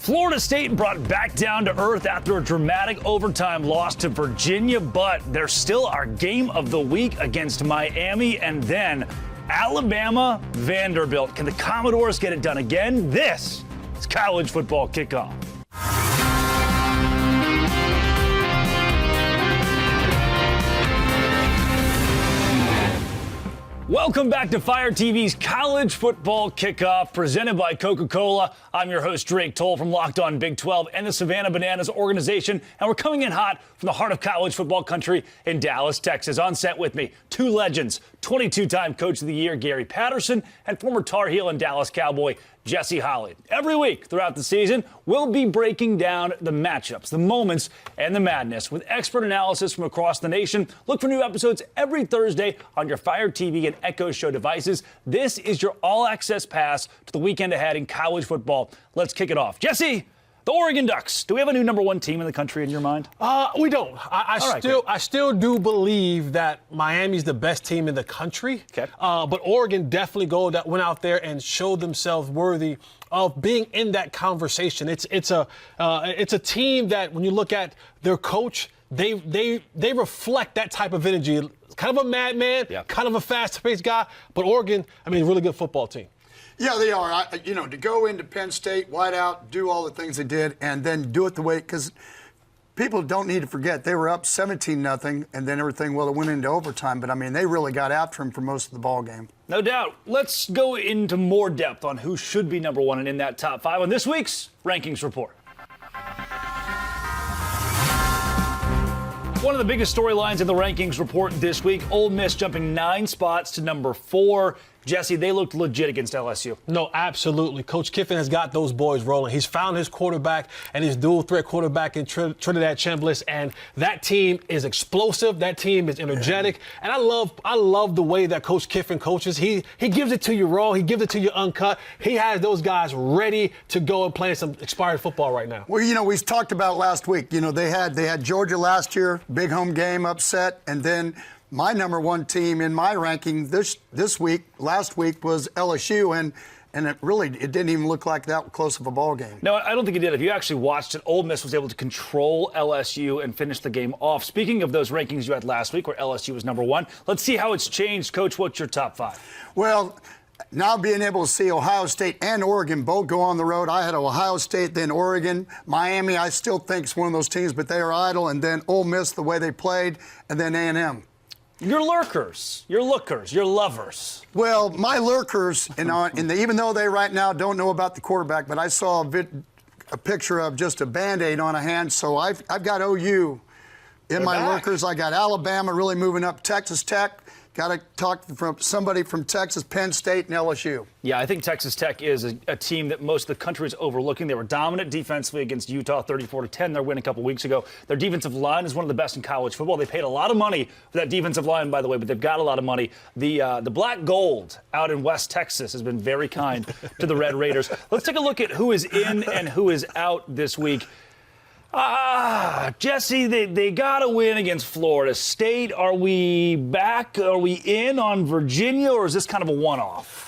Florida State brought back down to earth after a dramatic overtime loss to Virginia, but there's still our game of the week against Miami and then Alabama, Vanderbilt. Can the Commodores get it done again? This is College Football Kickoff. Welcome back to Fire TV's College Football Kickoff, presented by Coca-Cola. I'm your host, Drake Toll from Locked On Big 12 and the Savannah Bananas organization, and we're coming in hot from the heart of college football country in Dallas, Texas. On set with me, two legends, 22-time Coach of the Year Gary Patterson and former Tar Heel and Dallas Cowboy Jesse Holley. Every week throughout the season, we'll be breaking down the matchups, the moments, and the madness with expert analysis from across the nation. Look for new episodes every Thursday on your Fire TV and Echo Show devices. This is your all-access pass to the weekend ahead in college football. Let's kick it off. Jesse, the Oregon Ducks. Do we have a new number one team in the country in your mind? We don't. I still do believe that Miami's the best team in the country. Okay. But Oregon definitely went out there and showed themselves worthy of being in that conversation. It's a team that when you look at their coach, they reflect that type of energy. Kind of a madman, kind of a fast-paced guy. But Oregon, really good football team. Yeah, they are. To go into Penn State, white out, do all the things they did, and then do it the way, because people don't need to forget, they were up 17-0, and then everything, it went into overtime. But, they really got after him for most of the ball game. No doubt. Let's go into more depth on who should be number one and in that top five on this week's Rankings Report. One of the biggest storylines in the Rankings Report this week, Ole Miss jumping 9 spots to number 4. Jesse, they looked legit against LSU. No, absolutely. Coach Kiffin has got those boys rolling. He's found his quarterback and his dual-threat quarterback in Trinidad Chambliss, and that team is explosive. That team is energetic, and I love the way that Coach Kiffin coaches. He gives it to you raw. He gives it to you uncut. He has those guys ready to go and play some expired football right now. Well, we talked about last week. They had Georgia last year, big home game, upset, and then my number one team in my ranking last week was LSU, and it didn't even look like that close of a ball game. No, I don't think it did. If you actually watched it, Ole Miss was able to control LSU and finish the game off. Speaking of those rankings you had last week where LSU was number 1, let's see how it's changed. Coach, what's your top 5? Well, now being able to see Ohio State and Oregon both go on the road. I had Ohio State, then Oregon. Miami, I still think is one of those teams, but they are idle. And then Ole Miss, the way they played, and then A&M. Your lurkers, your lookers, your lovers. Well, my lurkers, even though they right now don't know about the quarterback, but I saw a picture of just a Band-Aid on a hand, so I've got OU in my lurkers. I got Alabama really moving up, Texas Tech. Got to talk from somebody from Texas, Penn State, and LSU. Yeah, I think Texas Tech is a team that most of the country is overlooking. They were dominant defensively against Utah, 34-10. Their win a couple weeks ago. Their defensive line is one of the best in college football. They paid a lot of money for that defensive line, by the way, but they've got a lot of money. The Black Gold out in West Texas has been very kind to the Red Raiders. Let's take a look at who is in and who is out this week. Jesse, they got to win against Florida State. Are we back? Are we in on Virginia, or is this kind of a one-off?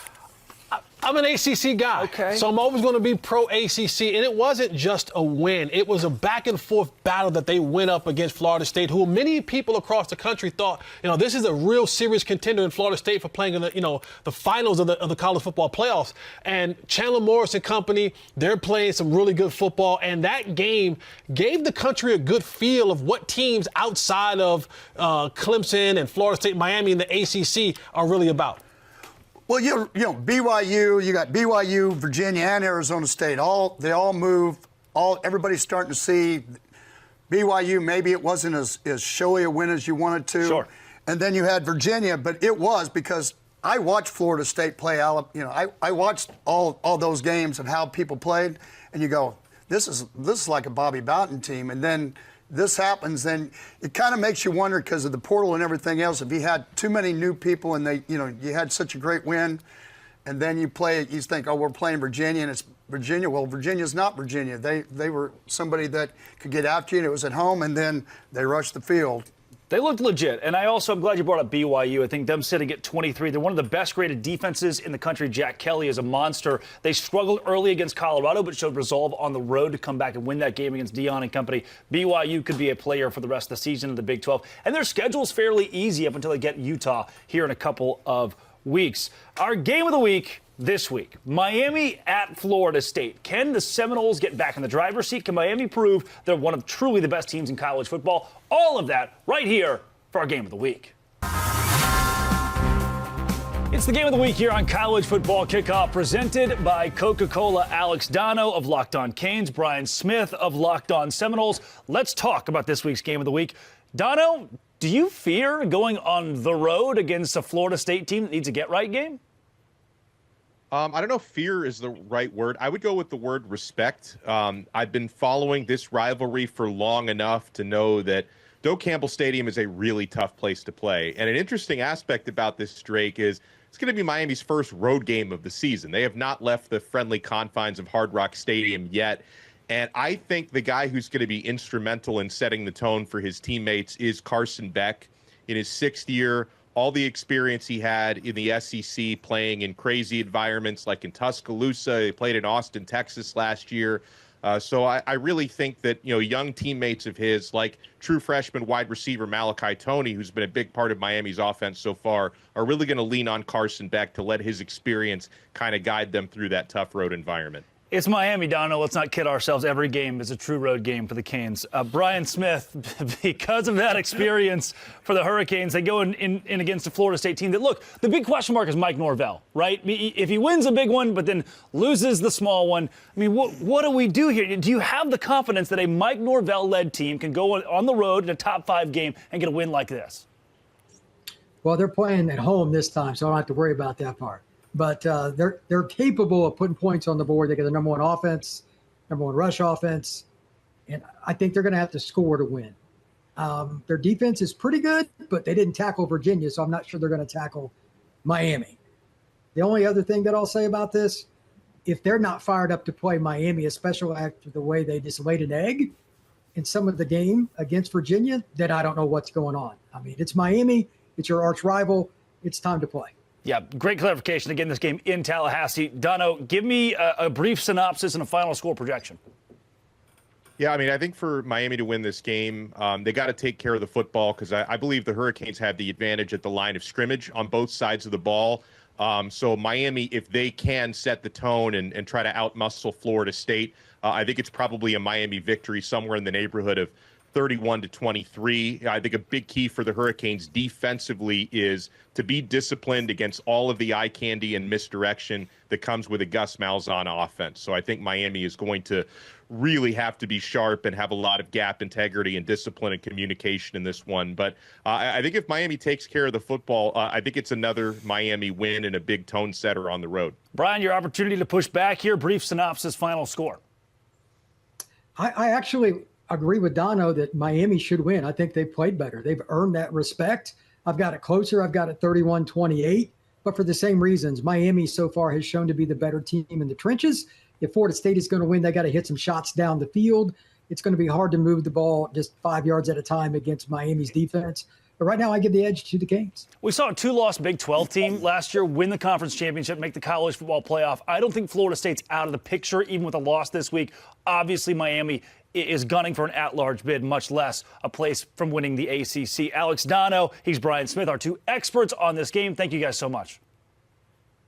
I'm an ACC guy, okay. So I'm always going to be pro-ACC, and it wasn't just a win. It was a back-and-forth battle that they went up against Florida State, who many people across the country thought, this is a real serious contender in Florida State for playing in the finals of the college football playoffs. And Chandler Morris and company, they're playing some really good football, and that game gave the country a good feel of what teams outside of Clemson and Florida State, Miami, and the ACC are really about. Well, BYU, you got BYU, Virginia, and Arizona State. They all move. Everybody's starting to see BYU. Maybe it wasn't as showy a win as you wanted to. Sure. And then you had Virginia, but it was because I watched Florida State play. I watched all those games of how people played, and you go, this is like a Bobby Bowden team. And then this happens, then it kind of makes you wonder because of the portal and everything else. If you had too many new people and you had such a great win, and then you play it, you think, oh, we're playing Virginia, and it's Virginia. Well, Virginia's not Virginia. They were somebody that could get after you, and it was at home, and then they rushed the field. They looked legit, and I'm glad you brought up BYU. I think them sitting at 23, they're one of the best graded defenses in the country. Jack Kelly is a monster. They struggled early against Colorado, but showed resolve on the road to come back and win that game against Dion and company. BYU could be a player for the rest of the season in the Big 12, and their schedule's fairly easy up until they get Utah here in a couple of weeks. Our game of the week this week, Miami at Florida State. Can the Seminoles get back in the driver's seat? Can Miami prove they're one of truly the best teams in college football? All of that right here for our game of the week. It's the game of the week here on College Football Kickoff, presented by Coca-Cola. Alex Dono of Locked On Canes, Brian Smith of Locked On Seminoles. Let's talk about this week's game of the week. Dono, do you fear going on the road against a Florida State team that needs a get-right game? I don't know if fear is the right word. I would go with the word respect. I've been following this rivalry for long enough to know that Doak Campbell Stadium is a really tough place to play. And an interesting aspect about this, Drake, is it's going to be Miami's first road game of the season. They have not left the friendly confines of Hard Rock Stadium yet. And I think the guy who's going to be instrumental in setting the tone for his teammates is Carson Beck. In his 6th year, all the experience he had in the SEC playing in crazy environments like in Tuscaloosa. He played in Austin, Texas last year. So I really think that, young teammates of his, like true freshman wide receiver Malachi Toney, who's been a big part of Miami's offense so far, are really going to lean on Carson Beck to let his experience kind of guide them through that tough road environment. It's Miami, Dono. Let's not kid ourselves. Every game is a true road game for the Canes. Brian Smith, because of that experience for the Hurricanes, they go in against a Florida State team that, look, the big question mark is Mike Norvell, right? If he wins a big one but then loses the small one, I mean, what do we do here? Do you have the confidence that a Mike Norvell-led team can go on the road in a top 5 game and get a win like this? Well, they're playing at home this time, so I don't have to worry about that part. But they're capable of putting points on the board. They got the number 1 offense, number 1 rush offense, and I think they're going to have to score to win. Their defense is pretty good, but they didn't tackle Virginia, so I'm not sure they're going to tackle Miami. The only other thing that I'll say about this, if they're not fired up to play Miami, especially after the way they just laid an egg in some of the game against Virginia, then I don't know what's going on. I mean, it's Miami. It's your arch rival. It's time to play. Yeah, great clarification. Again, this game in Tallahassee. Dono, give me a brief synopsis and a final score projection. Yeah, I mean, I think for Miami to win this game, they got to take care of the football because I believe the Hurricanes have the advantage at the line of scrimmage on both sides of the ball. So Miami, if they can set the tone and try to outmuscle Florida State, I think it's probably a Miami victory somewhere in the neighborhood of 31-23. I think a big key for the Hurricanes defensively is to be disciplined against all of the eye candy and misdirection that comes with a Gus Malzahn offense. So I think Miami is going to really have to be sharp and have a lot of gap integrity and discipline and communication in this one. But I think if Miami takes care of the football, I think it's another Miami win and a big tone setter on the road. Brian, your opportunity to push back here. Brief synopsis, final score. I actually agree with Dono that Miami should win. I think they've played better. They've earned that respect. I've got it closer. I've got it 31-28. But for the same reasons, Miami so far has shown to be the better team in the trenches. If Florida State is going to win, they got to hit some shots down the field. It's going to be hard to move the ball just 5 yards at a time against Miami's defense. But right now, I give the edge to the Canes. We saw a 2-loss Big 12 team last year win the conference championship, make the college football playoff. I don't think Florida State's out of the picture, even with a loss this week. Obviously, Miami is gunning for an at-large bid, much less a place from winning the ACC. Alex Dono, he's Brian Smith, our 2 experts on this game. Thank you guys so much.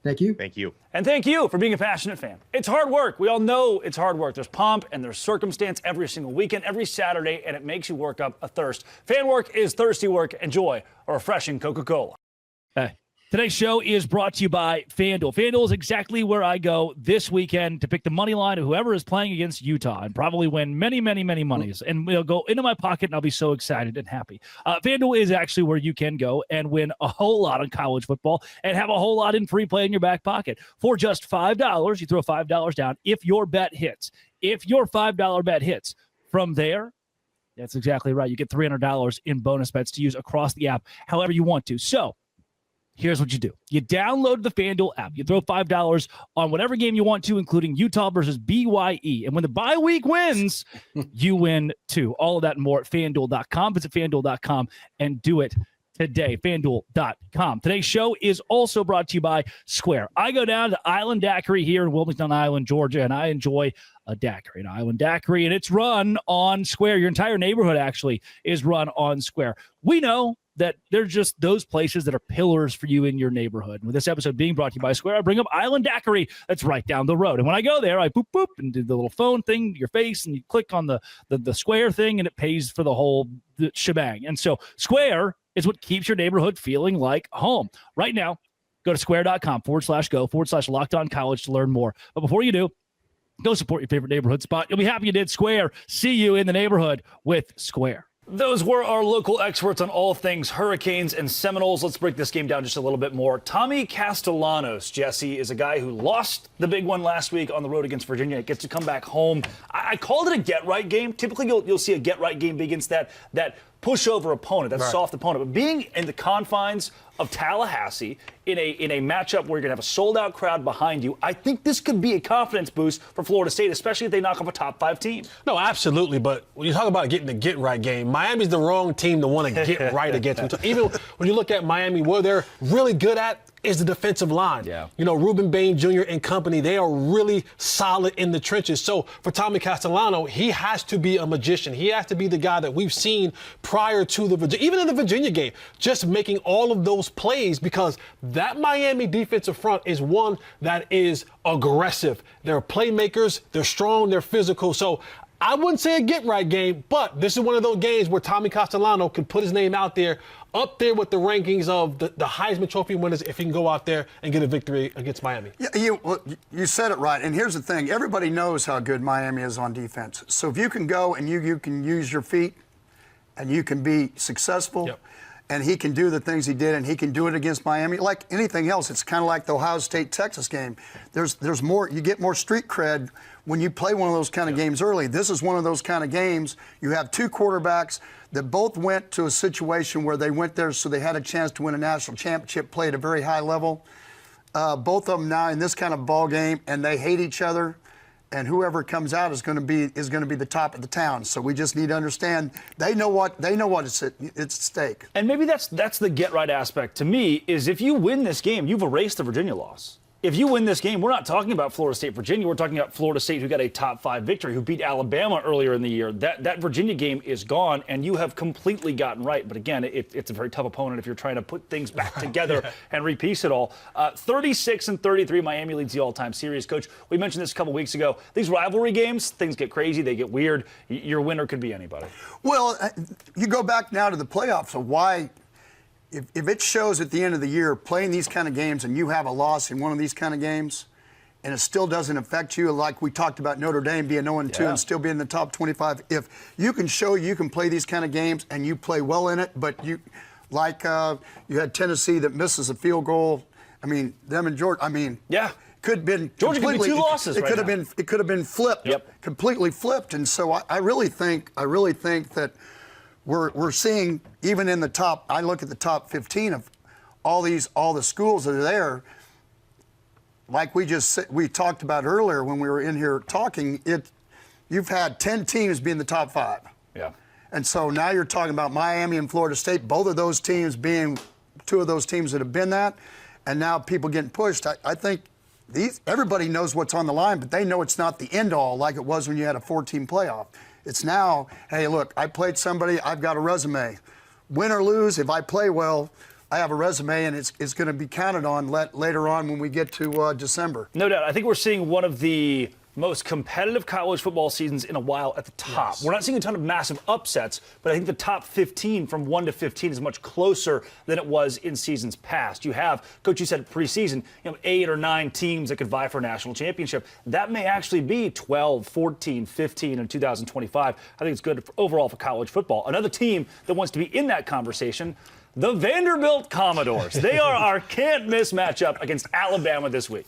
Thank you. Thank you. And thank you for being a passionate fan. It's hard work. We all know it's hard work. There's pomp and there's circumstance every single weekend, every Saturday, and it makes you work up a thirst. Fan work is thirsty work. Enjoy a refreshing Coca-Cola. Hey. Today's show is brought to you by FanDuel. FanDuel is exactly where I go this weekend to pick the money line of whoever is playing against Utah and probably win many, many, many monies. And it'll go into my pocket, and I'll be so excited and happy. FanDuel is actually where you can go and win a whole lot on college football and have a whole lot in free play in your back pocket. For just $5, you throw $5 down if your bet hits. If your $5 bet hits, from there, that's exactly right. You get $300 in bonus bets to use across the app however you want to. So, Here's what you do. You download the FanDuel app. You throw $5 on whatever game you want to, including Utah versus BYE. And when the bye week wins, you win too. All of that and more at FanDuel.com. Visit FanDuel.com and do it today. FanDuel.com. Today's show is also brought to you by Square. I go down to Island Daiquiri here in Wilmington Island, Georgia, and I enjoy a daiquiri, an Island Daiquiri, and it's run on Square. Your entire neighborhood actually is run on Square. We know that they're just those places that are pillars for you in your neighborhood. And with this episode being brought to you by Square, I bring up Island Daiquiri that's right down the road. And when I go there, I boop, boop, and do the little phone thing to your face, and you click on the Square thing, and it pays for the whole shebang. And so Square is what keeps your neighborhood feeling like home. Right now, go to square.com/go/LockedOnCollege to learn more. But before you do, go support your favorite neighborhood spot. You'll be happy you did. Square. See you in the neighborhood with Square. Those were our local experts on all things Hurricanes and Seminoles. Let's break this game down just a little bit more. Tommy Castellanos, Jesse, is a guy who lost the big one last week on the road against Virginia. It gets to come back home. I called it a get-right game. Typically, you'll see a get-right game be against that pushover opponent, that soft opponent. But being in the confines of Tallahassee in a matchup where you're going to have a sold-out crowd behind you, I think this could be a confidence boost for Florida State, especially if they knock off a top-5 team. No, absolutely. But when you talk about getting the get-right game, Miami's the wrong team to want to get right against. Even when you look at Miami, where they're really good at is the defensive line. Yeah. You know, Reuben Bain Jr. and company, they are really solid in the trenches. So for Tommy Castellano, he has to be a magician. He has to be the guy that we've seen prior to even in the Virginia game, just making all of those plays, because that Miami defensive front is one that is aggressive. They're playmakers, they're strong, they're physical. So I wouldn't say a get-right game, but this is one of those games where Tommy Castellano can put his name out there, up there with the rankings of the Heisman Trophy winners if he can go out there and get a victory against Miami. Yeah, you said it right. And here's the thing. Everybody knows how good Miami is on defense. So if you can go and you can use your feet and you can be successful, Yep. and he can do the things he did, and he can do it against Miami, like anything else, it's kind of like the Ohio State-Texas game. There's more, you get more street cred when you play one of those kind of games early. This is one of those kind of games. You have two quarterbacks that both went to a situation where they went there so they had a chance to win a national championship, play at a very high level. Both of them now in this kind of ball game, and they hate each other. And whoever comes out is going to be the top of the town. So we just need to understand they know what it's at stake. And maybe that's the get-right aspect to me, is if you win this game, you've erased the Virginia loss. If you win this game, we're not talking about Florida State, Virginia. We're talking about Florida State, who got a top-5 victory, who beat Alabama earlier in the year. That Virginia game is gone, and you have completely gotten right. But again, it's a very tough opponent if you're trying to put things back together and repiece it all. 36-33, Miami leads the all-time series. Coach, we mentioned this a couple weeks ago. These rivalry games, things get crazy, they get weird. Your winner could be anybody. Well, you go back now to the playoffs of why. If it shows at the end of the year playing these kind of games and you have a loss in one of these kind of games and it still doesn't affect you, like we talked about Notre Dame being 0-2 and still being in the top 25, if you can show you can play these kind of games and you play well in it, but you had Tennessee that misses a field goal. I mean, them and Georgia, could have been Georgia could be 2 losses. It could have been flipped, completely flipped. And so I really think that we're seeing, even in the top, I look at the top 15 of all the schools that are there, like we talked about earlier when we were in here talking, you've had 10 teams be in the top 5. Yeah. And so now you're talking about Miami and Florida State, both of those teams being 2 of those teams that have been that, and now people getting pushed. I think everybody knows what's on the line, but they know it's not the end all like it was when you had a 4-team playoff. It's now, hey, look, I played somebody, I've got a resume. Win or lose, if I play well, I have a resume, and it's going to be counted on later on when we get to December. No doubt. I think we're seeing one of the most competitive college football seasons in a while at the top. Yes. We're not seeing a ton of massive upsets, but I think the top 15 from 1 to 15 is much closer than it was in seasons past. You have, Coach, you said preseason, 8 or 9 teams that could vie for a national championship. That may actually be 12, 14, 15 in 2025. I think it's good overall for college football. Another team that wants to be in that conversation, the Vanderbilt Commodores. They are our can't-miss matchup against Alabama this week.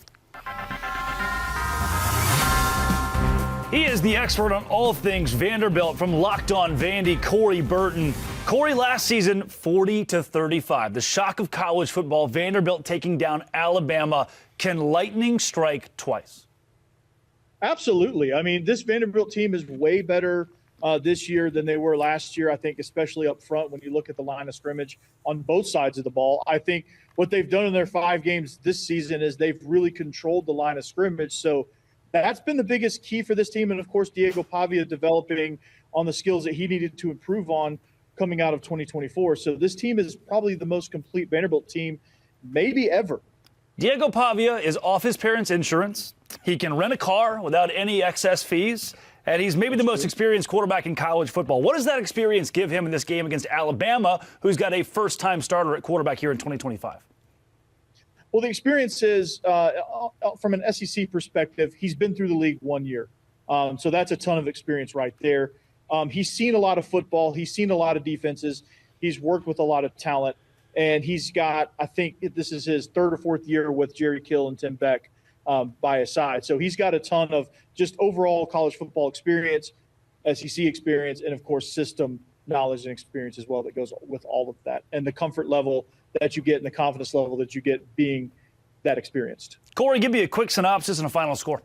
He is the expert on all things Vanderbilt from Locked On Vandy, Corey Burton. Corey, last season, 40-35. The shock of college football, Vanderbilt taking down Alabama. Can lightning strike twice? Absolutely. I mean, this Vanderbilt team is way better this year than they were last year, I think, especially up front when you look at the line of scrimmage on both sides of the ball. I think what they've done in their 5 games this season is they've really controlled the line of scrimmage. So that's been the biggest key for this team. And, of course, Diego Pavia developing on the skills that he needed to improve on coming out of 2024. So this team is probably the most complete Vanderbilt team maybe ever. Diego Pavia is off his parents' insurance. He can rent a car without any excess fees. And he's maybe the most experienced quarterback in college football. What does that experience give him in this game against Alabama, who's got a first-time starter at quarterback here in 2025? Well, the experience is, from an SEC perspective, he's been through the league 1 year. So that's a ton of experience right there. He's seen a lot of football. He's seen a lot of defenses. He's worked with a lot of talent. And he's got, I think this is his 3rd or 4th year with Jerry Kill and Tim Beck by his side. So he's got a ton of just overall college football experience, SEC experience, and, of course, system knowledge and experience as well that goes with all of that. And the comfort level that you get and the confidence level that you get being that experienced. Corey, give me a quick synopsis and a final score.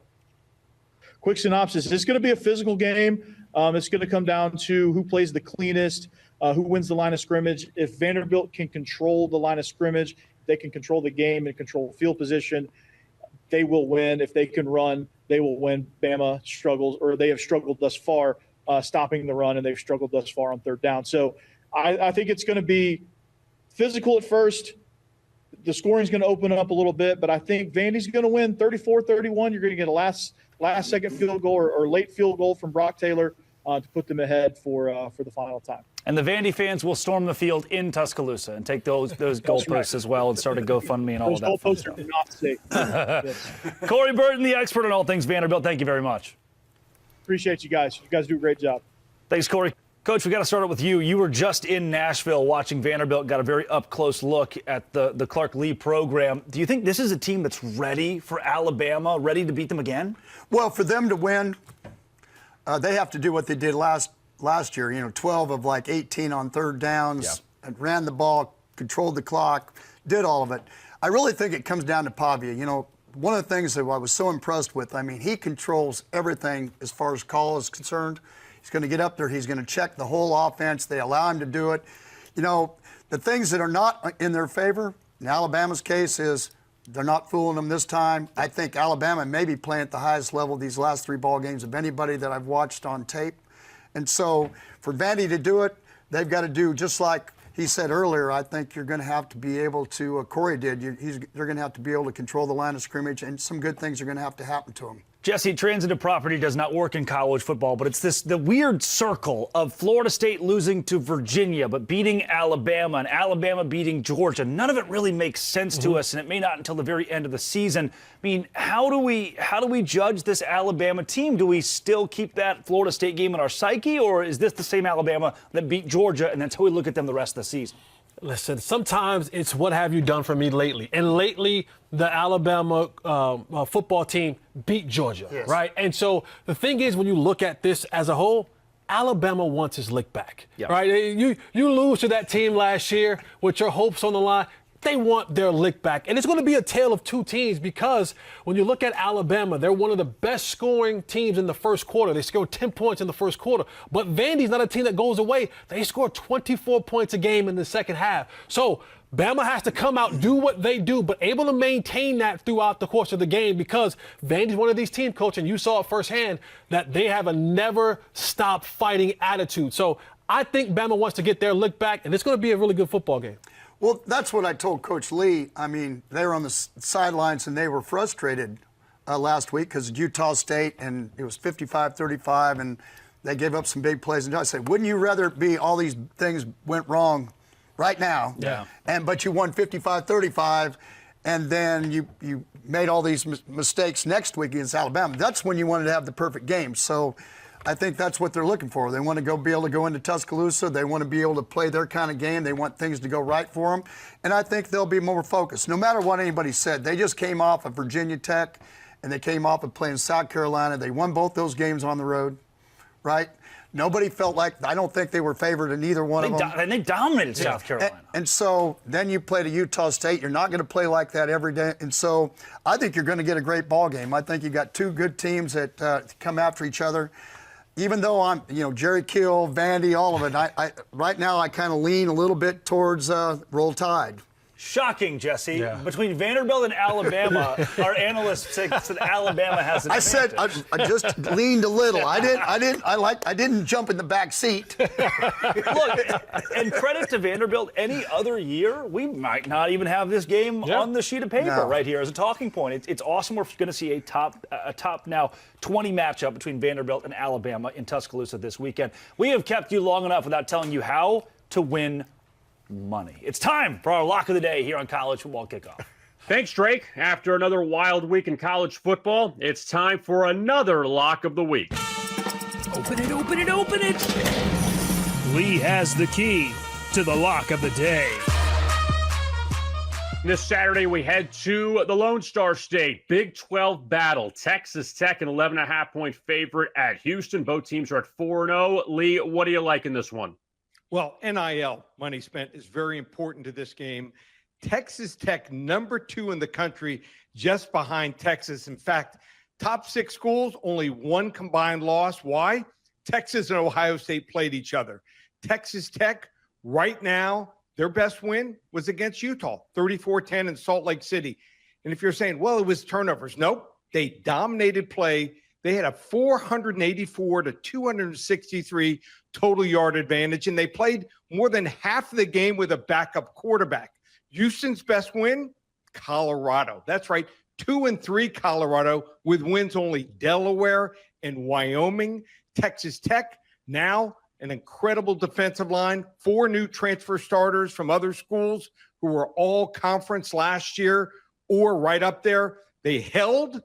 Quick synopsis. It's going to be a physical game. It's going to come down to who plays the cleanest, who wins the line of scrimmage. If Vanderbilt can control the line of scrimmage, they can control the game and control field position, they will win. If they can run, they will win. Bama struggles, or they have struggled thus far stopping the run, and they've struggled thus far on 3rd down. So I think it's going to be physical at first. The scoring is going to open up a little bit, but I think Vandy's going to win 34-31. You're going to get a last-second field goal or late field goal from Brock Taylor to put them ahead for the final time. And the Vandy fans will storm the field in Tuscaloosa and take those goalposts as well and start a GoFundMe and all of that fun Those stuff. goalposts are not safe. Yes. Corey Burton, the expert on all things Vanderbilt, thank you very much. Appreciate you guys. You guys do a great job. Thanks, Corey. Coach, we got to start it with you. You were just in Nashville watching Vanderbilt, got a very up-close look at the Clark Lee program. Do you think this is a team that's ready for Alabama, ready to beat them again? Well, for them to win, they have to do what they did last year, 12 of like 18 on 3rd downs, and ran the ball, controlled the clock, did all of it. I really think it comes down to Pavia. One of the things that I was so impressed with, he controls everything as far as call is concerned. He's going to get up there. He's going to check the whole offense. They allow him to do it. The things that are not in their favor, in Alabama's case, is they're not fooling them this time. I think Alabama may be playing at the highest level these last 3 ball games of anybody that I've watched on tape. And so for Vandy to do it, they've got to do just like he said earlier. I think you're going to have to be able to, Corey did, they're going to have to be able to control the line of scrimmage, and some good things are going to have to happen to them. Jesse, transitive property does not work in college football, but it's the weird circle of Florida State losing to Virginia, but beating Alabama, and Alabama beating Georgia. None of it really makes sense to us, and it may not until the very end of the season. How do we judge this Alabama team? Do we still keep that Florida State game in our psyche, or is this the same Alabama that beat Georgia, and that's how we look at them the rest of the season? Listen, sometimes it's what have you done for me lately? And lately, the Alabama football team beat Georgia, right? And so the thing is, when you look at this as a whole, Alabama wants his lick back, right? You lose to that team last year with your hopes on the line. They want their lick back. And it's going to be a tale of 2 teams, because when you look at Alabama, they're one of the best scoring teams in the first quarter. They scored 10 points in the first quarter. But Vandy's not a team that goes away. They score 24 points a game in the second half. So Bama has to come out, do what they do, but able to maintain that throughout the course of the game, because Vandy's one of these teams, Coach, and you saw it firsthand, that they have a never stop fighting attitude. So I think Bama wants to get their lick back, and it's going to be a really good football game. Well, that's what I told Coach Lee. They were on the sidelines and they were frustrated last week because Utah State, and it was 55-35, and they gave up some big plays. And I said, wouldn't you rather be all these things went wrong right now? Yeah. But you won 55-35, and then you made all these mistakes next week against Alabama. That's when you wanted to have the perfect game. So I think that's what they're looking for. They want to be able to go into Tuscaloosa. They want to be able to play their kind of game. They want things to go right for them. And I think they'll be more focused. No matter what anybody said, they just came off of Virginia Tech, and they came off of playing South Carolina. They won both those games on the road, right? Nobody felt like, I don't think they were favored in either one of them. And they dominated South Carolina. And so then you play to Utah State. You're not going to play like that every day. And so I think you're going to get a great ball game. I think you got two good teams that come after each other. Even though I'm, Jerry Kill, Vandy, all of it, I right now I kind of lean a little bit towards Roll Tide. Shocking, Jesse. Between Vanderbilt and Alabama, our analyst said Alabama has an advantage. I said I just leaned a little. I didn't jump in the back seat. Look, and credit to Vanderbilt, any other year, we might not even have this game on the sheet of paper right here as a talking point. It's awesome. We're going to see a top now 20 matchup between Vanderbilt and Alabama in Tuscaloosa this weekend. We have kept you long enough without telling you how to win money. It's time for our lock of the day here on College Football Kickoff. Thanks, Drake. After another wild week in college football, it's time for another lock of the week. Open it, open it, open it. Lee has the key to the lock of the day. This Saturday, we head to the Lone Star State Big 12 battle. Texas Tech, an 11.5-point favorite at Houston. Both teams are at 4-0. Lee, what do you like in this one? Well, NIL, money spent, is very important to this game. Texas Tech, number 2 in the country, just behind Texas. In fact, top 6 schools, only 1 combined loss. Why? Texas and Ohio State played each other. Texas Tech, right now, their best win was against Utah, 34-10 in Salt Lake City. And if you're saying, well, it was turnovers. Nope. They dominated play. They had a 484 to 263 total yard advantage, and they played more than half of the game with a backup quarterback. Houston's best win, Colorado. That's right, 2-3 Colorado, with wins only Delaware and Wyoming. Texas Tech, now an incredible defensive line, 4 new transfer starters from other schools who were all conference last year or right up there. They held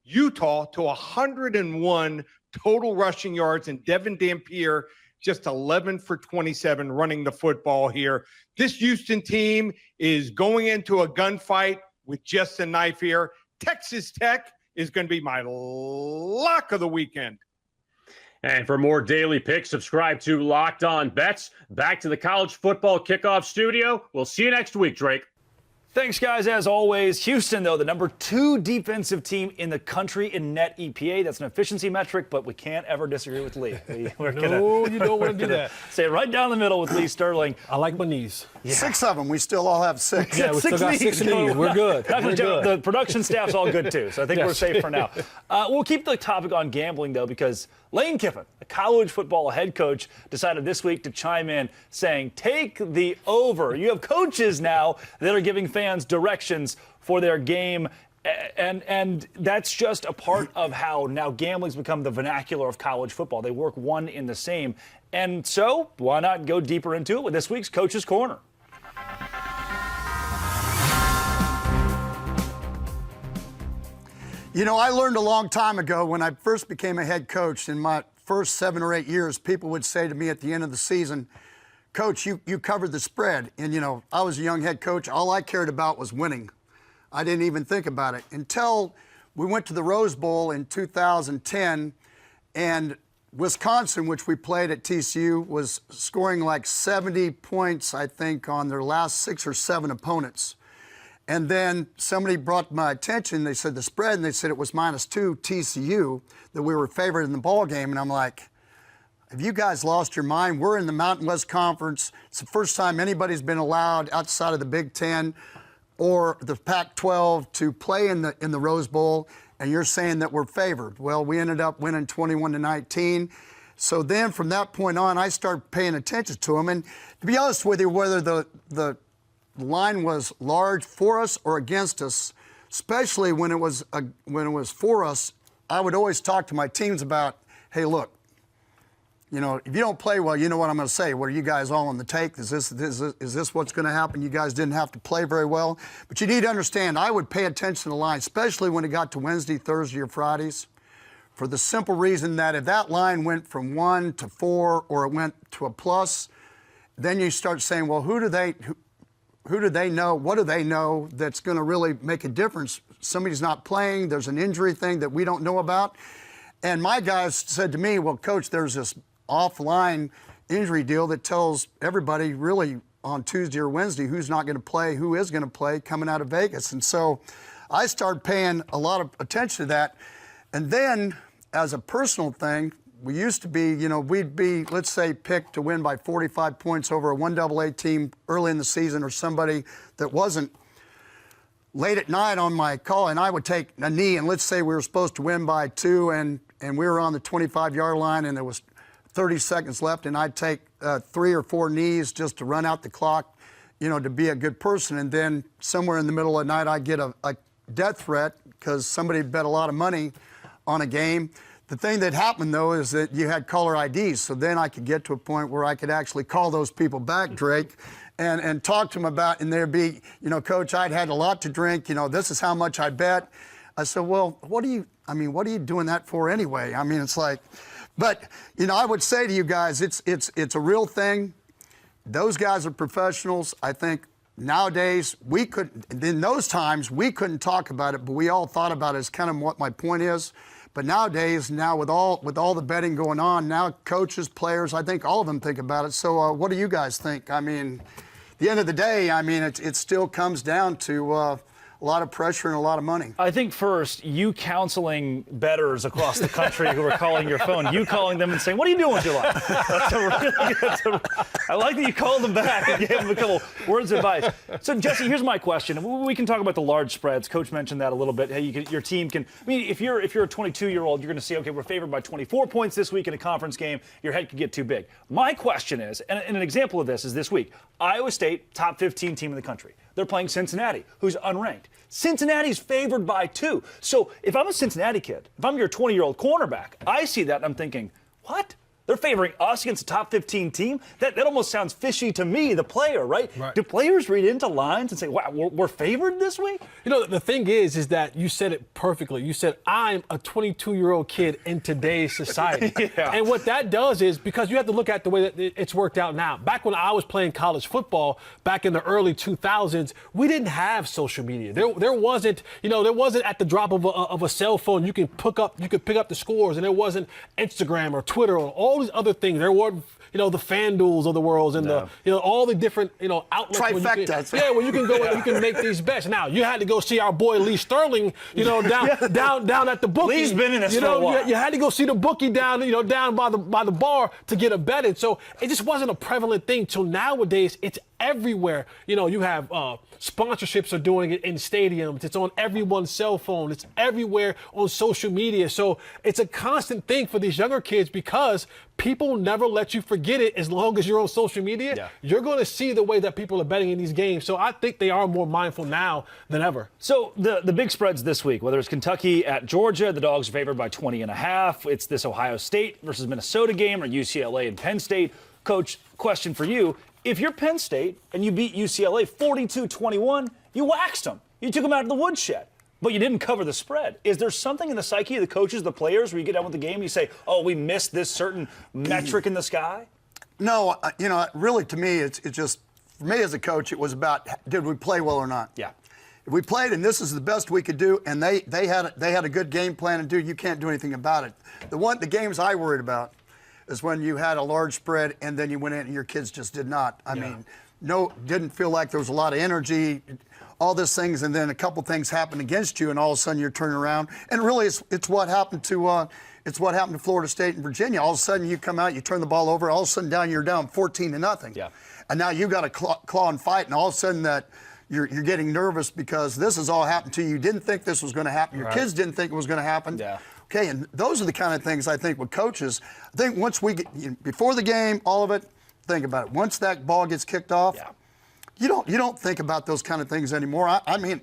Utah to 101 total rushing yards, and Devin Dampier just 11 for 27 running the football here. This Houston team is going into a gunfight with just a knife here. Texas Tech is going to be my lock of the weekend. And for more daily picks, subscribe to Locked On Bets. Back to the College Football Kickoff studio. We'll see you next week, Drake. Thanks, guys, as always. Houston, though, the number 2 defensive team in the country in net EPA. That's an efficiency metric, but we can't ever disagree with Lee. You don't want to do that. Say it right down the middle with Lee Sterling. I like my knees. 6 of them. We still all have 6. Yeah, we still got 6 knees. We're good. The production staff's all good, too, so I think we're safe for now. We'll keep the topic on gambling, though, because Lane Kiffin, a college football head coach, decided this week to chime in saying, take the over. You have coaches now that are giving fans directions for their game. And that's just a part of how now gambling's become the vernacular of college football. They work one in the same. And so why not go deeper into it with this week's Coach's Corner? I learned a long time ago when I first became a head coach, in my first 7 or 8 years, people would say to me at the end of the season, Coach, you covered the spread. And, I was a young head coach. All I cared about was winning. I didn't even think about it until we went to the Rose Bowl in 2010, and Wisconsin, which we played at TCU, was scoring like 70 points, I think, on their last 6 or 7 opponents. And then somebody brought my attention. They said the spread, and they said it was -2 TCU, that we were favored in the ball game. And I'm like, have you guys lost your mind? We're in the Mountain West Conference. It's the first time anybody's been allowed outside of the Big Ten or the Pac-12 to play in the Rose Bowl, and you're saying that we're favored. Well, we ended up winning 21-19. So then from that point on, I started paying attention to them. And to be honest with you, whether the line was large for us or against us, especially when it was for us, I would always talk to my teams about, hey, look, if you don't play well, you know what I'm going to say. What are you guys all on the take? Is this what's going to happen? You guys didn't have to play very well. But you need to understand, I would pay attention to the line, especially when it got to Wednesday, Thursday, or Fridays, for the simple reason that if that line went from 1 to 4 or it went to a plus, then you start saying, well, who do they know? What do they know that's going to really make a difference? Somebody's not playing. There's an injury thing that we don't know about. And my guys said to me, well, Coach, there's this offline injury deal that tells everybody really on Tuesday or Wednesday who's not going to play, who is going to play coming out of Vegas. And so I started paying a lot of attention to that. And then as a personal thing, we used to be, we'd be, let's say, picked to win by 45 points over a 1AA team early in the season or somebody that wasn't late at night on my call, and I would take a knee, and let's say we were supposed to win by 2 and we were on the 25-yard line and there was 30 seconds left, and I'd take 3 or 4 knees just to run out the clock, to be a good person. And then somewhere in the middle of the night, I'd get a death threat because somebody had bet a lot of money on a game. The thing that happened, though, is that you had caller IDs, so then I could get to a point where I could actually call those people back, Drake, and talk to them about, and there'd be, Coach, I'd had a lot to drink, this is how much I bet. I said, well, what are you doing that for anyway? I mean, it's like, but, I would say to you guys, it's a real thing. Those guys are professionals. I think nowadays in those times, we couldn't talk about it, but we all thought about it as kind of what my point is. But nowadays, with all the betting going on, now coaches, players, I think all of them think about it. So what do you guys think? I mean, at the end of the day, it still comes down to a lot of pressure and a lot of money. I think first, you counseling bettors across the country who are calling your phone, you calling them and saying, what are you doing with your life? I like that you called them back and gave them a couple words of advice. So, Jesse, here's my question. We can talk about the large spreads. Coach mentioned that a little bit. Hey, your team can, if you're a 22-year-old, you're going to see, okay, we're favored by 24 points this week in a conference game. Your head could get too big. My question is, and an example of this is this week, Iowa State, top 15 team in the country. They're playing Cincinnati, who's unranked. Cincinnati's favored by 2. So if I'm a Cincinnati kid, if I'm your 20-year-old cornerback, I see that and I'm thinking, what? They're favoring us against a top 15 team? That almost sounds fishy to me, the player, right? Do players read into lines and say, wow, we're favored this week? The thing is that you said it perfectly. You said, I'm a 22-year-old kid in today's society. Yeah. And what that does is, because you have to look at the way that it's worked out now. Back when I was playing college football, back in the early 2000s, we didn't have social media. There wasn't, there wasn't at the drop of a cell phone you could pick up the scores, and there wasn't Instagram or Twitter or all these other things. There were, the FanDuels of the world and all the different, outlets. Trifecta. Where you can go and you can make these bets. Now, you had to go see our boy Lee Sterling, down at the bookie. Lee's been in this for a while. You had to go see the bookie down by the bar to get a bet in. So it just wasn't a prevalent thing till nowadays. It's everywhere. You have sponsorships are doing it in stadiums. It's on everyone's cell phone. It's everywhere on social media. So it's a constant thing for these younger kids because people never let you forget it. As long as you're on social media, you're going to see the way that people are betting in these games. So I think they are more mindful now than ever. So the big spreads this week, whether it's Kentucky at Georgia, the Dogs are favored by 20.5. It's this Ohio State versus Minnesota game, or UCLA and Penn State. Coach, question for you. If you're Penn State and you beat UCLA 42-21, you waxed them. You took them out of the woodshed, but you didn't cover the spread. Is there something in the psyche of the coaches, the players, where you get done with the game and you say, oh, we missed this certain metric in the sky? No, really to me, it's just, for me as a coach, it was about, did we play well or not? Yeah. If we played and this is the best we could do, and they had a good game plan, and dude, you can't do anything about it. The games I worried about is when you had a large spread and then you went in and your kids just did not. I mean, didn't feel like there was a lot of energy, all these things, and then a couple things happen against you, and all of a sudden you're turning around. And really, it's what happened to Florida State and Virginia. All of a sudden you come out, you turn the ball over, all of a sudden you're down 14-0. Yeah. And now you got to claw and fight, and all of a sudden that you're getting nervous because this has all happened to you. You didn't think this was going to happen. Your kids didn't think it was going to happen. Yeah. Okay, and those are the kind of things I think with coaches. I think once we get before the game, all of it, think about it. Once that ball gets kicked off, you don't think about those kind of things anymore. I mean,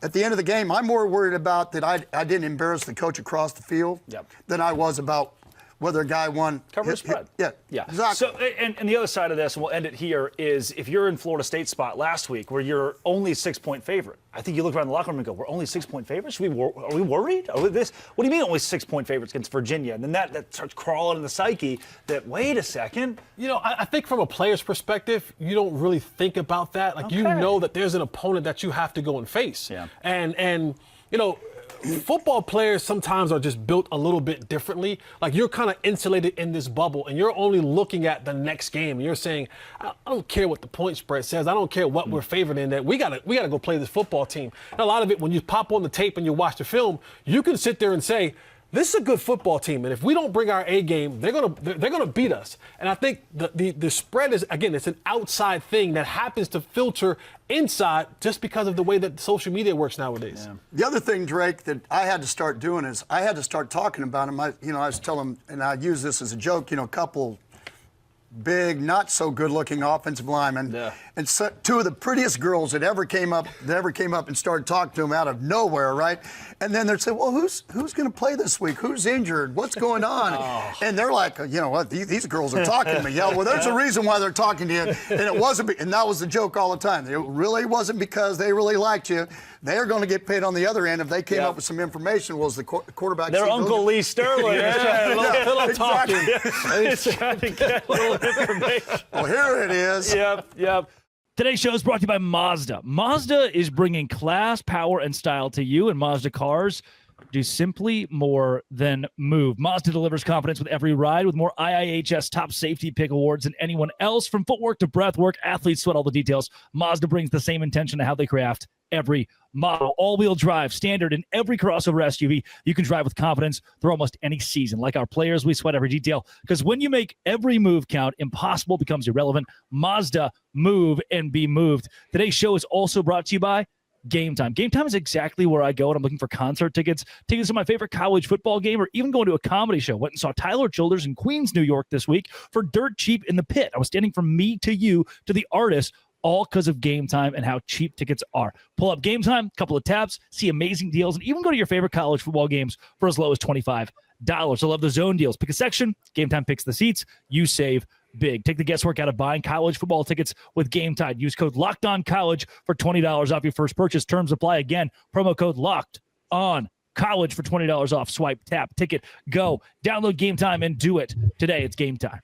at the end of the game, I'm more worried about that I didn't embarrass the coach across the field than I was about whether a guy won. Cover the spread. Yeah, exactly. So, and the other side of this, and we'll end it here, is if you're in Florida State's spot last week where you're only 6-point favorite, I think you look around the locker room and go, we're only 6-point favorites? Are we worried? What do you mean only 6-point favorites against Virginia? And then that starts crawling in the psyche that, wait a second. I think from a player's perspective, you don't really think about that. Like, you know that there's an opponent that you have to go and face. Yeah. And football players sometimes are just built a little bit differently. Like you're kind of insulated in this bubble and you're only looking at the next game. And you're saying, I don't care what the point spread says. I don't care what we're favored in. That we gotta go play this football team. And a lot of it, when you pop on the tape and you watch the film, you can sit there and say, this is a good football team, and if we don't bring our A game, they're gonna beat us. And I think the spread is, again, it's an outside thing that happens to filter inside just because of the way that social media works nowadays. Yeah. The other thing, Drake, that I had to start doing is I had to start talking about them. I was telling them, and I use this as a joke. A couple big, not so good-looking offensive linemen, and so, two of the prettiest girls that ever came up and started talking to them out of nowhere, right? And then they'd say, "Well, who's going to play this week? Who's injured? What's going on?" And they're like, "You know what? These girls are talking to me." Yeah, well, there's a reason why they're talking to you, and it wasn't. And that was the joke all the time. It really wasn't because they really liked you. They're going to get paid on the other end if they came up with some information. Was the quarterback? Their Uncle Lee Sterling. Talking. He's trying to get a little information. Well, here it is. Yep. Today's show is brought to you by Mazda. Mazda is bringing class, power, and style to you, and Mazda cars do simply more than move. Mazda delivers confidence with every ride with more IIHS top safety pick awards than anyone else. From footwork to breath work, athletes sweat all the details. Mazda brings the same intention to how they craft every model. All-wheel drive, standard in every crossover SUV. You can drive with confidence through almost any season. Like our players, we sweat every detail because when you make every move count, impossible becomes irrelevant. Mazda, move and be moved. Today's show is also brought to you by Game Time. Game Time is exactly where I go when I'm looking for concert tickets to my favorite college football game, or even going to a comedy show. Went and saw Tyler Childers in Queens, New York this week for dirt cheap in the pit. I was standing from me to you to the artist, all because of Game Time and how cheap tickets are. Pull up Game Time, couple of tabs, see amazing deals, and even go to your favorite college football games for as low as $25. I love the zone deals. Pick a section, Game Time picks the seats, you save big. Take the guesswork out of buying college football tickets with Game Time. Use code LOCKEDONCollege for $20 off your first purchase. Terms apply again. Promo code LOCKEDONCollege for $20 off. Swipe, tap, ticket, go. Download Game Time and do it today. It's Game Time.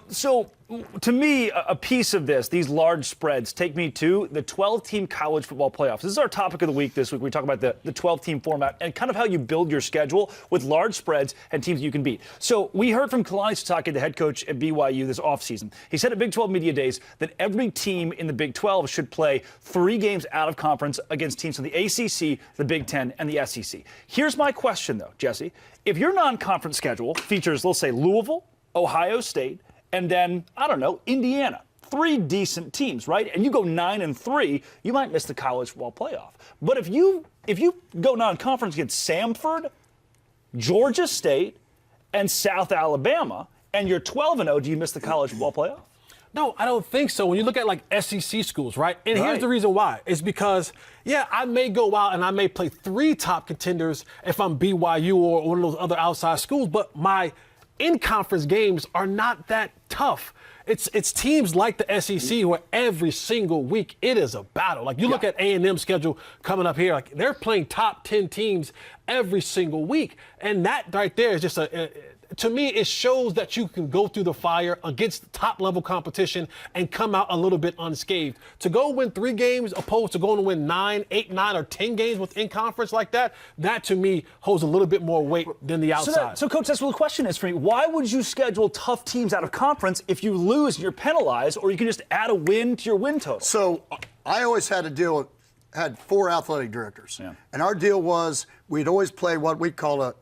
So, to me, a piece of this, these large spreads, take me to the 12-team college football playoffs. This is our topic of the week this week. We talk about the 12-team format and kind of how you build your schedule with large spreads and teams you can beat. So we heard from Kalani Sitake, the head coach at BYU this offseason. He said at Big 12 Media Days that every team in the Big 12 should play 3 games out of conference against teams from the ACC, the Big 10, and the SEC. Here's my question, though, Jesse. If your non-conference schedule features, let's say, Louisville, Ohio State, and then, I don't know, Indiana. 3 decent teams, right? And you go 9-3, you might miss the college football playoff. But if you go non-conference against Samford, Georgia State, and South Alabama, and you're 12-0, do you miss the college football playoff? No, I don't think so. When you look at like SEC schools, right? And here's the reason why. It's because, I may go out and I may play 3 top contenders if I'm BYU or one of those other outside schools, but my in-conference games are not that tough. It's teams like the SEC where every single week it is a battle. Like you look at A&M's schedule coming up here, like they're playing top 10 teams every single week. And that right there is just to me, it shows that you can go through the fire against top-level competition and come out a little bit unscathed. To go win 3 games opposed to going to win 9, 8, 9, or 10 games within conference like that, that to me holds a little bit more weight than the outside. So Coach, that's what the question is for me. Why would you schedule tough teams out of conference if you lose and you're penalized, or you can just add a win to your win total? So I always had to deal with had 4 athletic directors. And our deal was we'd always play what we call a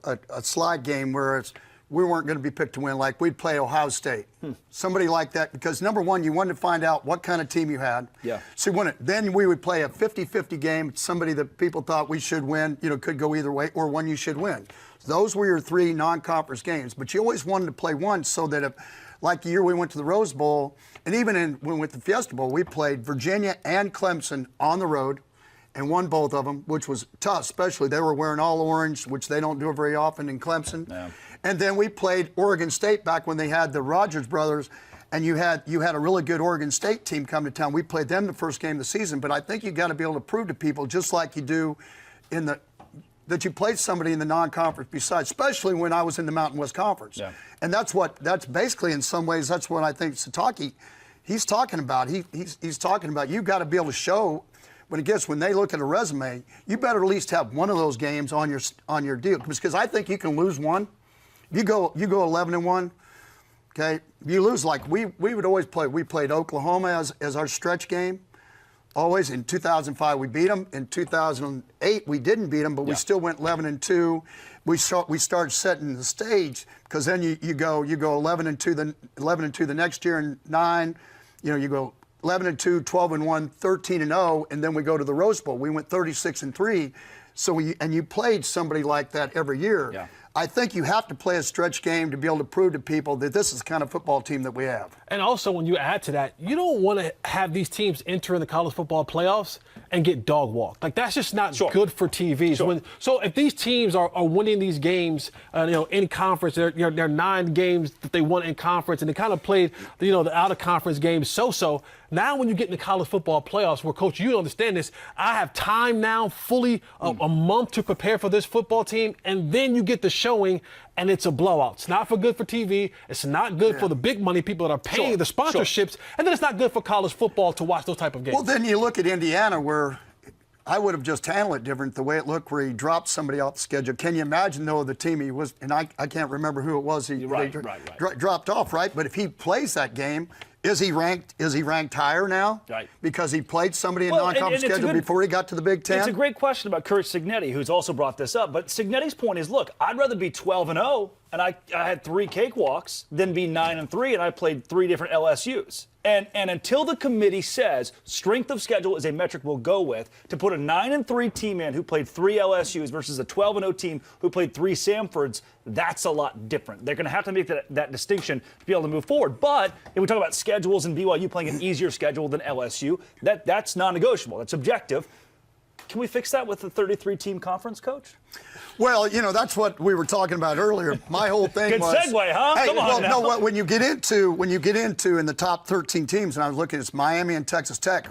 slide game where we weren't going to be picked to win. Like we'd play Ohio State, somebody like that, because number one, you wanted to find out what kind of team you had. So then we would play a 50-50 game, somebody that people thought we should win, could go either way, or one you should win. Those were your 3 non-conference games, but you always wanted to play one so that if, like the year we went to the Rose Bowl, and even when we went to the Fiesta Bowl, we played Virginia and Clemson on the road and won both of them, which was tough, especially they were wearing all orange, which they don't do very often in Clemson. And then we played Oregon State back when they had the Rogers brothers, and you had a really good Oregon State team come to town. We played them the first game of the season, but I think you got to be able to prove to people, just like you do that you played somebody in the non-conference besides, especially when I was in the Mountain West Conference. And that's basically in some ways, that's what I think Sitake, he's talking about. He's talking about you got to be able to show when they look at a resume, you better at least have one of those games on your deal, because I think you can lose one. You go 11-1. Okay, you lose like we would always play. We played Oklahoma as our stretch game. Always. In 2005 we beat them. In 2008 we didn't beat them, but we still went 11-2. We started setting the stage, because then you go 11-2 the next year, and 9. You go 11-2, 12-1, 13-0, and then we go to the Rose Bowl. We went 36-3. So you played somebody like that every year. Yeah. I think you have to play a stretch game to be able to prove to people that this is the kind of football team that we have. And also, when you add to that, you don't want to have these teams enter in the college football playoffs and get dog walked. Like, that's just not good for TV. Sure. So if these teams are winning these games, in conference, they're 9 games that they won in conference, and they kind of played, the out-of-conference games so-so. Now when you get in the college football playoffs, where, Coach, you understand this, I have time now, fully a month to prepare for this football team, and then you get the showing, and it's a blowout. It's not good for TV. It's not good for the big money people that are paying the sponsorships, and then it's not good for college football to watch those type of games. Well, then you look at Indiana, where I would have just handled it different, the way it looked, where he dropped somebody off the schedule. Can you imagine, though, the team he was, and I can't remember who it was he dropped off, right? But if he plays that game, is he ranked higher now? Right. Because he played somebody in non-conference schedule before he got to the Big Ten? It's a great question about Kurt Cignetti, who's also brought this up. But Cignetti's point is, look, I'd rather be 12-0, and I had 3 cakewalks, than be 9-3, and I played 3 different LSUs. And until the committee says strength of schedule is a metric we'll go with, to put a 9-3 team in who played 3 LSUs versus a 12-0 team who played 3 Samfords, that's a lot different. They're going to have to make that distinction to be able to move forward. But if we talk about schedules and BYU playing an easier schedule than LSU, that's non-negotiable. That's objective. Can we fix that with the 33-team conference, Coach? Well, that's what we were talking about earlier. My whole thing Good was. Good segue, huh? Hey, Come on now. No, when you get into in the top 13 teams, and I was looking, it's Miami and Texas Tech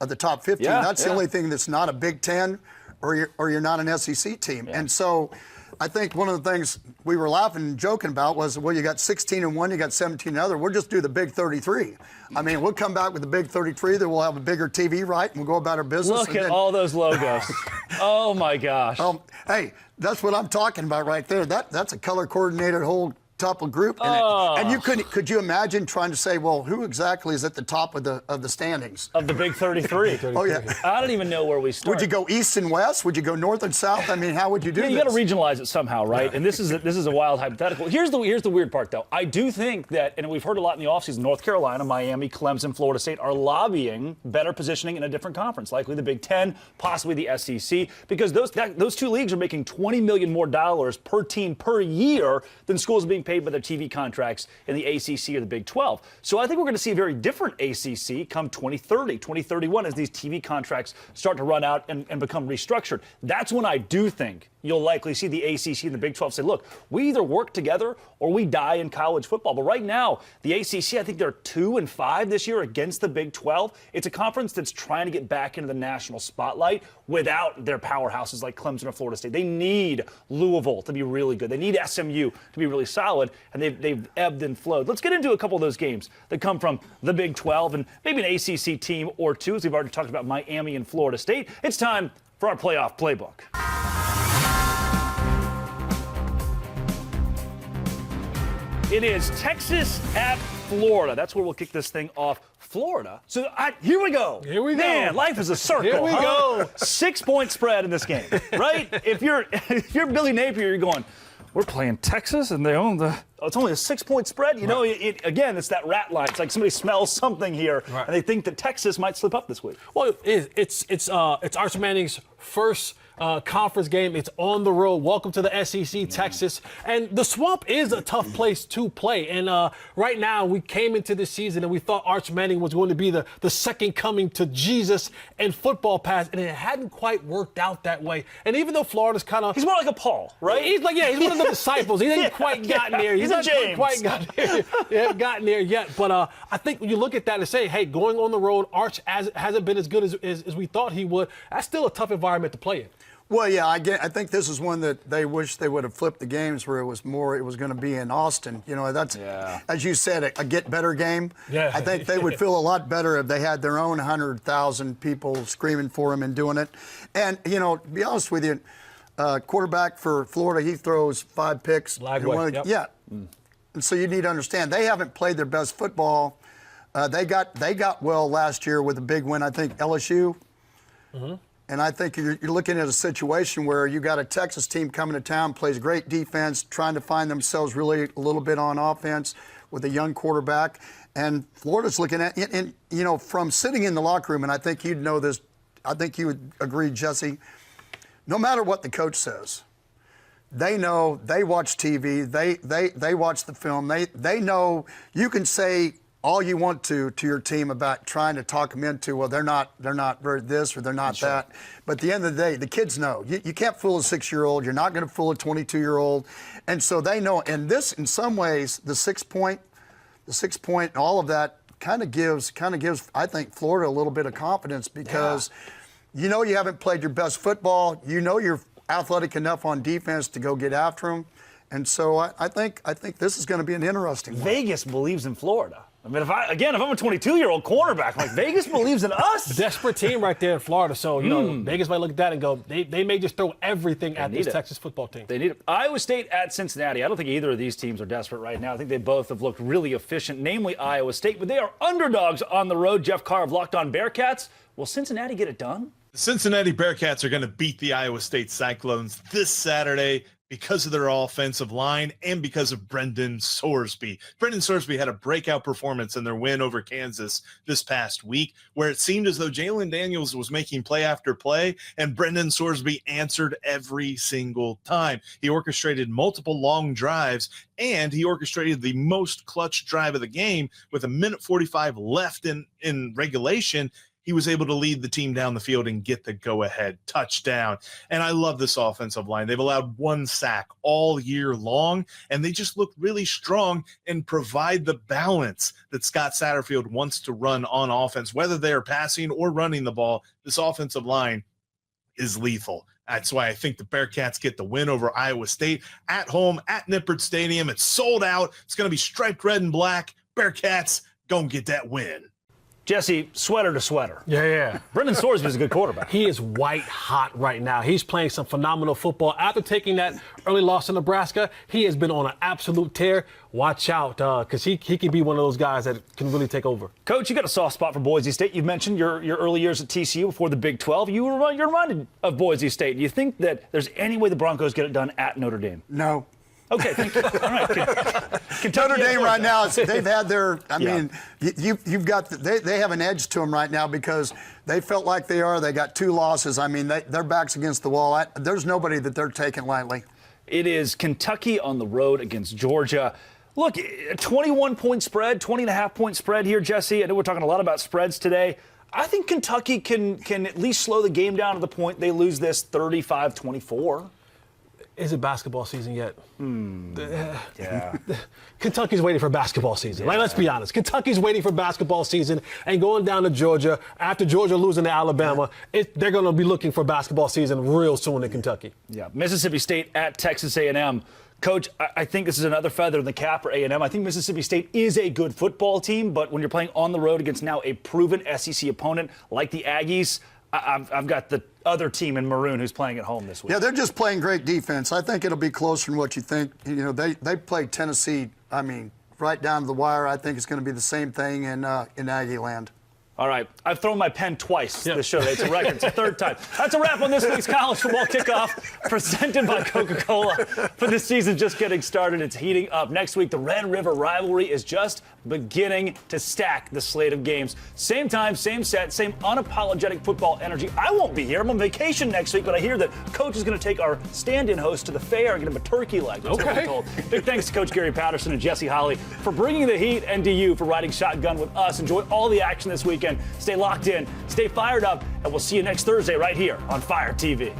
of the top 15. That's the only thing that's not a Big Ten, or you're not an SEC team. Yeah. And so I think one of the things we were laughing and joking about was, well, you got 16-1, you got 17-0. We'll just do the Big 33. I mean, we'll come back with the Big 33. Then we'll have a bigger TV right, and we'll go about our business. Look at all those logos. Oh my gosh. Hey, that's what I'm talking about right there. That's a color coordinated whole top of group. And you could you imagine trying to say, well, who exactly is at the top of the standings? Of the Big 33. Oh, yeah. I don't even know where we start. Would you go east and west? Would you go north and south? I mean, how would you do this? You got to regionalize it somehow, right? Yeah. And this is a wild hypothetical. Here's the weird part, though. I do think that, and we've heard a lot in the offseason, North Carolina, Miami, Clemson, Florida State are lobbying better positioning in a different conference, likely the Big Ten, possibly the SEC, because those 2 leagues are making $20 million more per team per year than schools are being paid by their TV contracts in the ACC or the Big 12. So I think we're going to see a very different ACC come 2030, 2031 as these TV contracts start to run out and become restructured. That's when I do think you'll likely see the ACC and the Big 12 say, look, we either work together or we die in college football. But right now, the ACC, I think they're 2-5 this year against the Big 12. It's a conference that's trying to get back into the national spotlight without their powerhouses like Clemson or Florida State. They need Louisville to be really good. They need SMU to be really solid, and they've ebbed and flowed. Let's get into a couple of those games that come from the Big 12 and maybe an ACC team or two, as we've already talked about Miami and Florida State. It's time for our playoff playbook. It is Texas at Florida. That's where we'll kick this thing off. Florida. So here we go. Here we go. Man, life is a circle. Here we go. 6-point spread in this game, right? If you're Billy Napier, you're going, we're playing Texas and they own it's only a 6-point spread. You know, again, it's that rat line. It's like somebody smells something here, and they think that Texas might slip up this week. Well, it's Arch Manning's first conference game. It's on the road. Welcome to the SEC, Texas. And the Swamp is a tough place to play. And right now, we came into this season and we thought Arch Manning was going to be the second coming to Jesus in football pass, and it hadn't quite worked out that way. And even though Florida's kind of... He's more like a Paul, right? He's one of the disciples. He hasn't quite gotten there. He's not quite gotten there yet. But I think when you look at that and say, hey, going on the road, Arch hasn't been as good as we thought he would, that's still a tough environment to play in. Well, yeah, I think this is one that they wish they would have flipped the games where it was going to be in Austin. You know, that's, as you said, a get better game. Yeah. I think they would feel a lot better if they had their own 100,000 people screaming for them and doing it. And, you know, to be honest with you, quarterback for Florida, he throws 5 picks. Lagway, yep. Yeah. And so you need to understand, they haven't played their best football. They got well last year with a big win, I think, LSU. Mm-hmm. And I think you're looking at a situation where you got a Texas team coming to town, plays great defense, trying to find themselves really a little bit on offense with a young quarterback. And Florida's looking at, and you know, from sitting in the locker room, and I think you'd know this, I think you would agree, Jesse, no matter what the coach says, they know, they watch TV, they watch the film, they know you can say all you want to your team about trying to talk them into, well, they're not very this or they're not that. But at the end of the day, the kids know. You can't fool a 6-year-old. You're not going to fool a 22-year-old. And so they know. And this, in some ways, the 6 point, all of that kind of gives, I think, Florida a little bit of confidence because you know you haven't played your best football. You know you're athletic enough on defense to go get after them. And so I think this is going to be an interesting one. Vegas believes in Florida. I mean, if I'm a 22-year-old cornerback, like Vegas believes in us. Desperate team right there in Florida. So, you know, Vegas might look at that and go, they may just throw everything at this Texas football team. They need it. Iowa State at Cincinnati. I don't think either of these teams are desperate right now. I think they both have looked really efficient, namely Iowa State, but they are underdogs on the road. Jeff Carr of Locked On Bearcats. Will Cincinnati get it done? The Cincinnati Bearcats are going to beat the Iowa State Cyclones this Saturday because of their offensive line and because of Brendan Sorsby. Brendan Sorsby had a breakout performance in their win over Kansas this past week, where it seemed as though Jalen Daniels was making play after play, and Brendan Sorsby answered every single time. He orchestrated multiple long drives, and he orchestrated the most clutch drive of the game with 1:45 left in regulation. He was able to lead the team down the field and get the go-ahead touchdown. And I love this offensive line. They've allowed 1 sack all year long, and they just look really strong and provide the balance that Scott Satterfield wants to run on offense. Whether they're passing or running the ball, this offensive line is lethal. That's why I think the Bearcats get the win over Iowa State at home at Nippert Stadium. It's sold out. It's going to be striped red and black. Bearcats going to get that win. Jesse, sweater to sweater. Yeah. Brendan Sorsby is a good quarterback. He is white hot right now. He's playing some phenomenal football. After taking that early loss to Nebraska, he has been on an absolute tear. Watch out, because he can be one of those guys that can really take over. Coach, you got a soft spot for Boise State. You've mentioned your early years at TCU before the Big 12. You're reminded of Boise State. Do you think that there's any way the Broncos get it done at Notre Dame? No. Okay, thank you. All right. Notre Dame right now, they've had their, mean, you've got, they have an edge to them right now because they felt like they got 2 losses. I mean, their back's against the wall. There's nobody that they're taking lightly. It is Kentucky on the road against Georgia. Look, a 21-point spread, 20.5-point spread here, Jesse. I know we're talking a lot about spreads today. I think Kentucky can at least slow the game down to the point they lose this 35-24. Is it basketball season yet? Yeah. Kentucky's waiting for basketball season. Like, let's be honest. Kentucky's waiting for basketball season and going down to Georgia. After Georgia losing to Alabama, they're going to be looking for basketball season real soon in Kentucky. Yeah. Mississippi State at Texas A&M. Coach, I think this is another feather in the cap for A&M. I think Mississippi State is a good football team, but when you're playing on the road against now a proven SEC opponent like the Aggies, I've got the other team in maroon who's playing at home this week. Yeah, they're just playing great defense. I think it'll be closer than what you think. You know, they played Tennessee, right down to the wire. I think it's going to be the same thing in Aggie land. All right. I've thrown my pen twice this show. It's a record. It's the 3rd time. That's a wrap on this week's College Football Kickoff, presented by Coca-Cola. For this season just getting started, it's heating up. Next week, the Red River Rivalry is just beginning to stack the slate of games. Same time, same set, same unapologetic football energy. I won't be here. I'm on vacation next week, but I hear that Coach is going to take our stand-in host to the fair and get him a turkey leg. That's what we're told. Big thanks to Coach Gary Patterson and Jesse Holley for bringing the heat, and to you for riding shotgun with us. Enjoy all the action this weekend. Stay locked in, stay fired up, and we'll see you next Thursday right here on Fire TV.